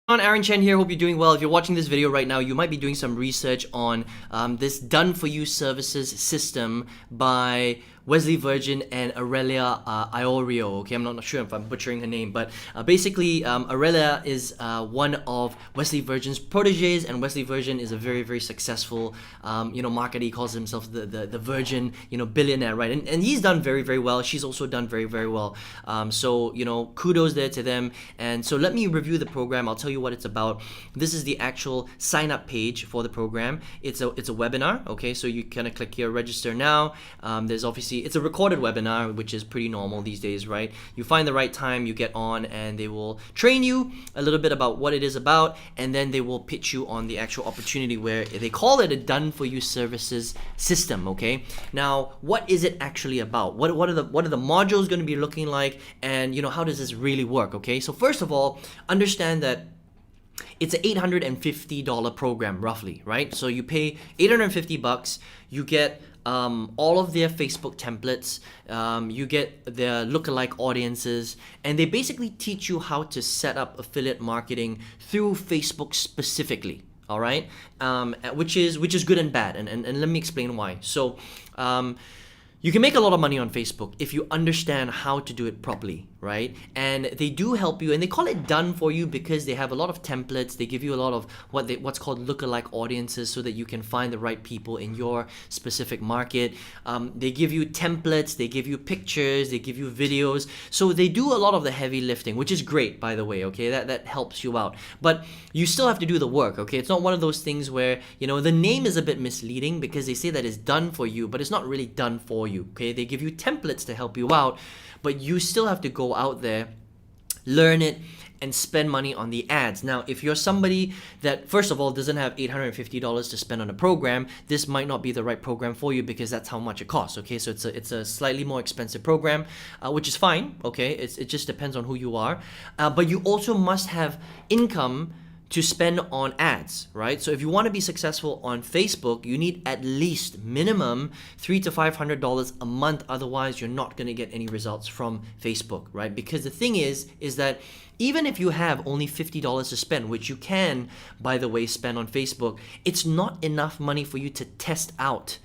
Aaron Chen here. Hope you're doing well. If you're watching this video right now, you might be doing some research on this done-for-you services system by Wesley Virgin and Aurelia Iorio. Okay, I'm not sure if I'm butchering her name, but basically Aurelia is one of Wesley Virgin's proteges, and Wesley Virgin is a very, very successful marketer. He calls himself the Virgin billionaire, right? And he's done very, very well. She's also done very, very well. So kudos there to them. And so let me review the program. I'll tell you what it's about. This is the actual sign up page for the program. It's a webinar. Okay, so you kind of click here, register now. There's obviously, it's a recorded webinar, which is pretty normal these days, right? You find the right time, you get on, and they will train you a little bit about what it is about, and then they will pitch you on the actual opportunity where they call it a done-for-you services system. Okay, now what is it actually about? What are the modules going to be looking like, and how does this really work? Okay, so first of all, understand that it's an $850 program roughly, right? So you pay $850, you get all of their Facebook templates, you get their lookalike audiences, and they basically teach you how to set up affiliate marketing through Facebook specifically. All right, which is good and bad, and let me explain why. So you can make a lot of money on Facebook if you understand how to do it properly, right? And they do help you, and they call it done for you because they have a lot of templates. They give you a lot of what's called lookalike audiences so that you can find the right people in your specific market. They give you templates, they give you pictures, they give you videos. So they do a lot of the heavy lifting, which is great, by the way, okay? That helps you out. But you still have to do the work, okay? It's not one of those things where, the name is a bit misleading because they say that it's done for you, but it's not really done for you, okay? They give you templates to help you out, but you still have to go out there, learn it, and spend money on the ads. Now, if you're somebody that, first of all, doesn't have $850 to spend on a program, this might not be the right program for you because that's how much it costs, okay? So it's a slightly more expensive program, which is fine, okay? It just depends on who you are. But you also must have income to spend on ads, right? So if you want to be successful on Facebook, you need at least minimum $300 to $500 a month. Otherwise, you're not going to get any results from Facebook, right? Because the thing is that even if you have only $50 to spend, which you can, by the way, spend on Facebook, it's not enough money for you to test out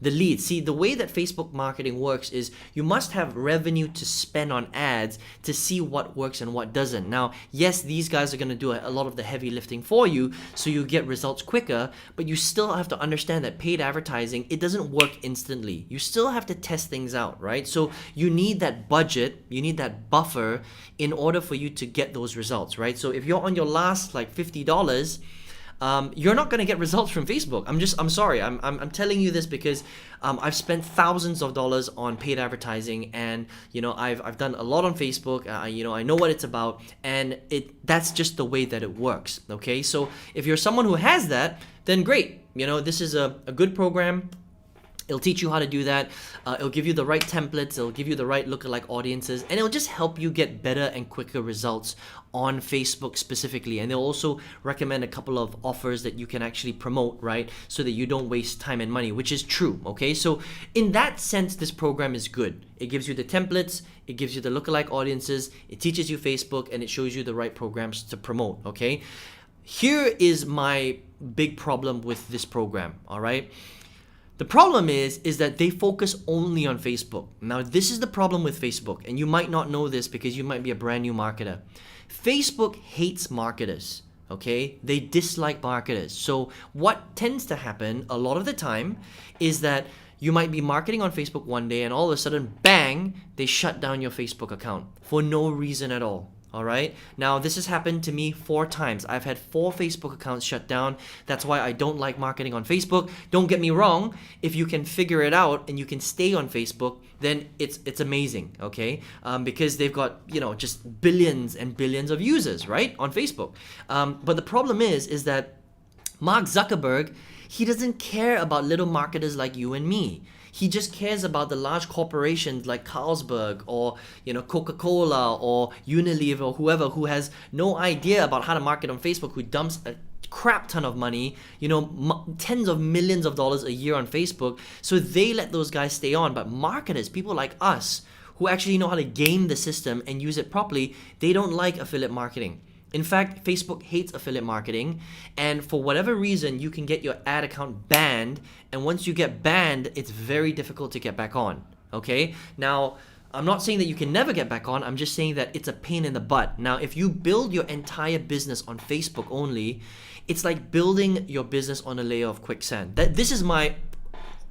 the leads. See, the way that Facebook marketing works is you must have revenue to spend on ads to see what works and what doesn't. Now, yes, these guys are going to do a lot of the heavy lifting for you, so you get results quicker, but you still have to understand that paid advertising, it doesn't work instantly. You still have to test things out, right? So you need that budget, you need that buffer in order for you to get those results, right? So if you're on your last $50, you're not going to get results from Facebook. I'm sorry. I'm telling you this because I've spent thousands of dollars on paid advertising, and I've done a lot on Facebook. I know what it's about, and that's just the way that it works. Okay, so if you're someone who has that, then great. This is a good program. It'll teach you how to do that. It'll give you the right templates. It'll give you the right lookalike audiences, and it'll just help you get better and quicker results on Facebook specifically. And they'll also recommend a couple of offers that you can actually promote, right? So that you don't waste time and money, which is true, okay? So in that sense, this program is good. It gives you the templates, it gives you the lookalike audiences, it teaches you Facebook, and it shows you the right programs to promote, okay? Here is my big problem with this program, all right? The problem is that they focus only on Facebook. Now, this is the problem with Facebook, and you might not know this because you might be a brand new marketer. Facebook hates marketers, okay? They dislike marketers. So what tends to happen a lot of the time is that you might be marketing on Facebook one day, and all of a sudden, bang, they shut down your Facebook account for no reason at all. All right. Now, this has happened to me 4 times. I've had 4 Facebook accounts shut down. That's why I don't like marketing on Facebook. Don't get me wrong. If you can figure it out and you can stay on Facebook, then it's amazing. Okay. Because they've got, just billions and billions of users, right, on Facebook. But the problem is that Mark Zuckerberg, he doesn't care about little marketers like you and me. He just cares about the large corporations like Carlsberg or Coca-Cola or Unilever or whoever who has no idea about how to market on Facebook, who dumps a crap ton of money, tens of millions of dollars a year on Facebook. So they let those guys stay on. But marketers, people like us who actually know how to game the system and use it properly, they don't like affiliate marketing. In fact, Facebook hates affiliate marketing, and for whatever reason, you can get your ad account banned, and once you get banned, it's very difficult to get back on, okay? Now, I'm not saying that you can never get back on, I'm just saying that it's a pain in the butt. Now, if you build your entire business on Facebook only, it's like building your business on a layer of quicksand. This is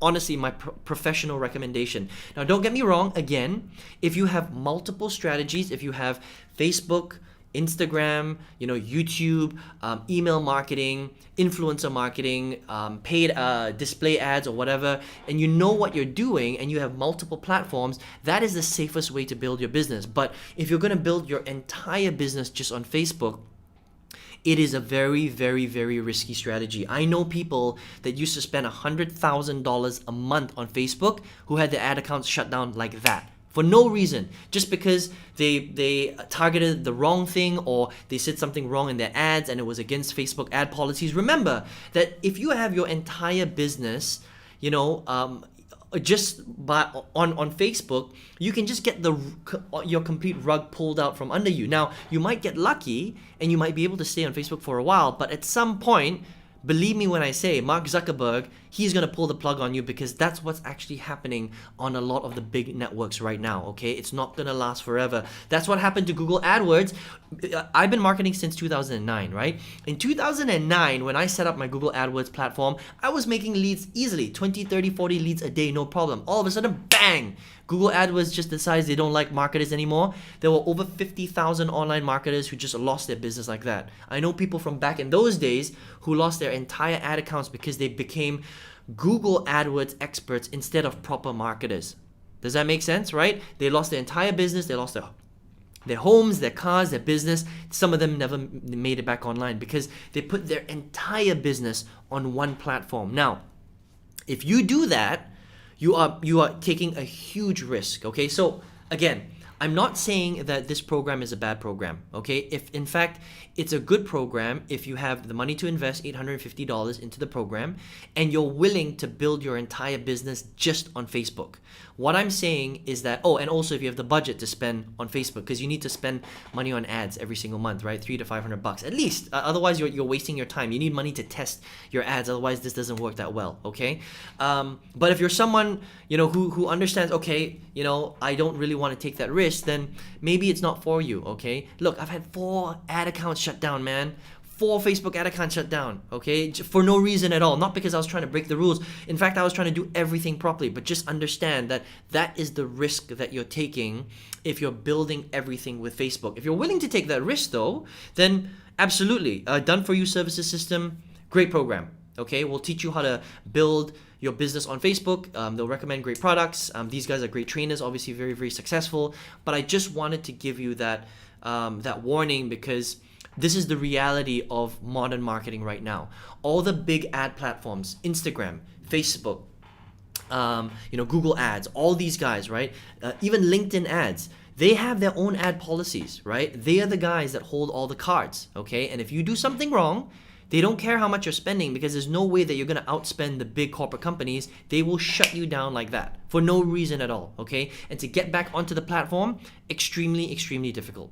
honestly my professional recommendation. Now, don't get me wrong, again, if you have multiple strategies, if you have Facebook, Instagram, YouTube, email marketing, influencer marketing, paid display ads or whatever, and you know what you're doing and you have multiple platforms, that is the safest way to build your business. But if you're going to build your entire business just on Facebook, it is a very, very, very risky strategy. I know people that used to spend $100,000 a month on Facebook who had their ad accounts shut down like that, for no reason, just because they targeted the wrong thing or they said something wrong in their ads and it was against Facebook ad policies. Remember that if you have your entire business, just on Facebook, you can just get your complete rug pulled out from under you. Now, you might get lucky and you might be able to stay on Facebook for a while, but at some point, believe me when I say, Mark Zuckerberg, he's going to pull the plug on you, because that's what's actually happening on a lot of the big networks right now, okay? It's not going to last forever. That's what happened to Google AdWords. I've been marketing since 2009, right? In 2009, when I set up my Google AdWords platform, I was making leads easily, 20, 30, 40 leads a day, no problem. All of a sudden, bang! Google AdWords just decides they don't like marketers anymore. There were over 50,000 online marketers who just lost their business like that. I know people from back in those days who lost their entire ad accounts because they became Google AdWords experts instead of proper marketers. Does that make sense, right? They lost their entire business, they lost their homes, their cars, their business. Some of them never made it back online because they put their entire business on one platform. Now, if you do that, you are taking a huge risk, okay? So again, I'm not saying that this program is a bad program, okay? If in fact it's a good program, if you have the money to invest $850 into the program and you're willing to build your entire business just on Facebook. What I'm saying is that, and also if you have the budget to spend on Facebook, because you need to spend money on ads every single month, right? $300 to $500 at least. Otherwise, you're wasting your time. You need money to test your ads. Otherwise, this doesn't work that well, okay? But if you're someone who understands, okay, I don't really want to take that risk, then maybe it's not for you, okay? Look, I've had 4 ad accounts shut down, man. 4 Facebook ad accounts shut down, okay? For no reason at all. Not because I was trying to break the rules. In fact, I was trying to do everything properly. But just understand that that is the risk that you're taking if you're building everything with Facebook. If you're willing to take that risk, though, then absolutely. Done for You Services System, great program, okay? We'll teach you how to build your business on Facebook. They'll recommend great products. These guys are great trainers, obviously very, very successful. But I just wanted to give you that warning, because this is the reality of modern marketing right now. All the big ad platforms, Instagram, Facebook, Google Ads, all these guys, right? Even LinkedIn ads, they have their own ad policies, right? They are the guys that hold all the cards, okay? And if you do something wrong, they don't care how much you're spending, because there's no way that you're going to outspend the big corporate companies. They will shut you down like that for no reason at all, okay? And to get back onto the platform, extremely, extremely difficult.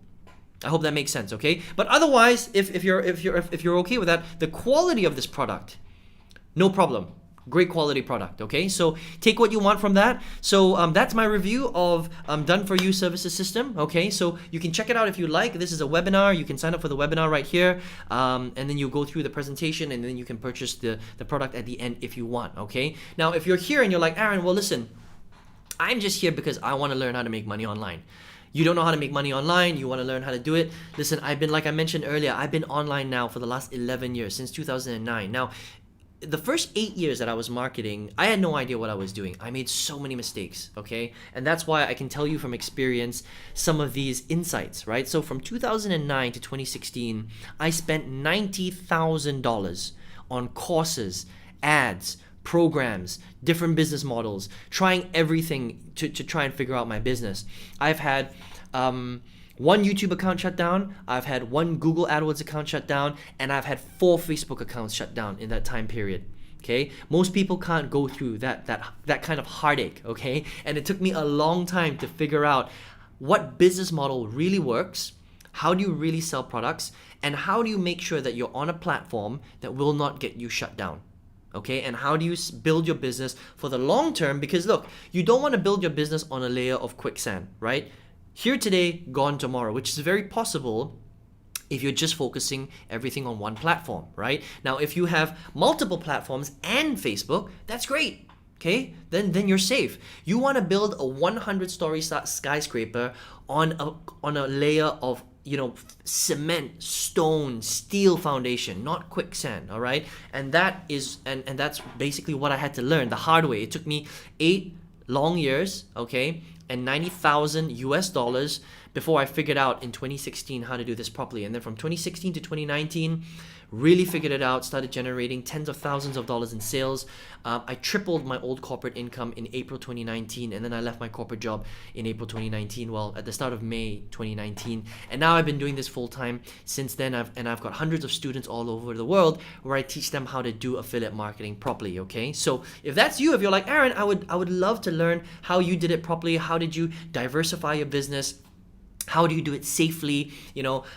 I hope that makes sense, okay? But otherwise, if you're okay with that, the quality of this product, no problem. Great quality product, okay? So take what you want from that. So that's my review of Done For You Services System, okay? So you can check it out if you like. This is a webinar. You can sign up for the webinar right here, and then you go through the presentation, and then you can purchase the product at the end if you want, okay? Now, if you're here and you're like, Aaron, well, listen, I'm just here because I want to learn how to make money online. You don't know how to make money online, you want to learn how to do it. Listen, like I mentioned earlier, I've been online now for the last 11 years, since 2009. Now, the first 8 years that I was marketing, I had no idea what I was doing. I made so many mistakes, okay? And that's why I can tell you from experience some of these insights, right? So from 2009 to 2016, I spent $90,000 on courses, ads, programs, different business models, trying everything to try and figure out my business. I've had one YouTube account shut down, I've had one Google AdWords account shut down, and I've had 4 Facebook accounts shut down in that time period. Okay, most people can't go through that kind of heartache, okay? And it took me a long time to figure out what business model really works, how do you really sell products, And how do you make sure that you're on a platform that will not get you shut down? Okay, and how do you build your business for the long term? Because look, you don't want to build your business on a layer of quicksand, right? Here today, gone tomorrow, which is very possible if you're just focusing everything on one platform, right? Now, if you have multiple platforms and Facebook, that's great. Okay, then you're safe. You want to build a 100-story skyscraper on a layer of cement, stone, steel foundation, not quicksand. All right, and that's basically what I had to learn the hard way. It took me 8 long years, okay, and $90,000 before I figured out in 2016 how to do this properly. And then from 2016 to 2019, really figured it out, started generating tens of thousands of dollars in sales. I tripled my old corporate income in April 2019, and then I left my corporate job in April 2019, well, at the start of May 2019. And now I've been doing this full time since then. I've got hundreds of students all over the world where I teach them how to do affiliate marketing properly, okay? So if that's you, if you're like, Aaron, I would love to learn how you did it properly. How did you diversify your business? How do you do it safely?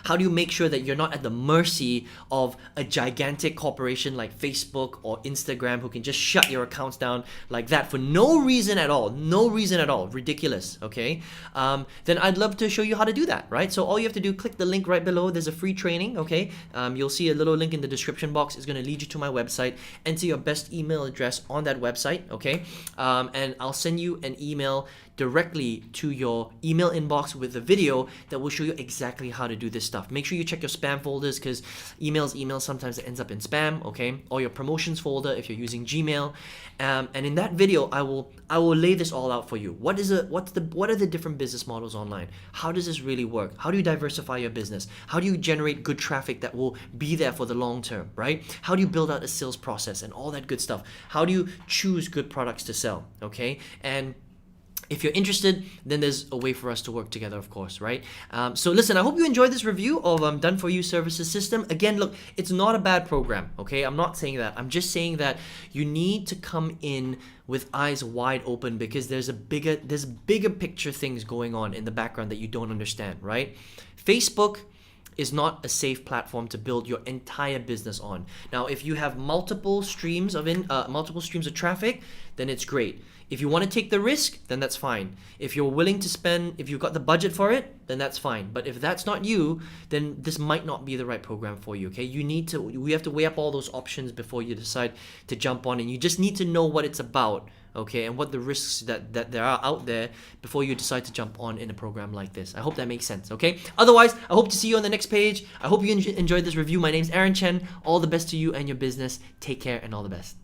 How do you make sure that you're not at the mercy of a gigantic corporation like Facebook or Instagram who can just shut your accounts down like that for no reason at all? No reason at all. Ridiculous, okay? Then I'd love to show you how to do that, right? So all you have to do, click the link right below. There's a free training, okay? You'll see a little link in the description box. It's going to lead you to my website. Enter your best email address on that website, okay? And I'll send you an email directly to your email inbox with a video that will show you exactly how to do this stuff. Make sure you check your spam folders because emails sometimes it ends up in spam, okay? Or your promotions folder if you're using Gmail. And in that video, I will lay this all out for you. What are the different business models online? How does this really work? How do you diversify your business? How do you generate good traffic that will be there for the long term, right? How do you build out a sales process and all that good stuff? How do you choose good products to sell, okay? And if you're interested, then there's a way for us to work together, of course, right? So listen, I hope you enjoyed this review of Done For You Services System. Again, look, it's not a bad program, okay? I'm not saying that. I'm just saying that you need to come in with eyes wide open because there's bigger picture things going on in the background that you don't understand, right? Facebook is not a safe platform to build your entire business on. Now, if you have multiple streams of traffic, then it's great. If you want to take the risk, then that's fine. If you're willing to spend, if you've got the budget for it, then that's fine. But if that's not you, then this might not be the right program for you, okay? We have to weigh up all those options before you decide to jump on, and you just need to know what it's about, okay, and what the risks that there are out there before you decide to jump on in a program like this. I hope that makes sense, okay? Otherwise, I hope to see you on the next page. I hope you enjoyed this review. My name's Aaron Chen. All the best to you and your business. Take care and all the best.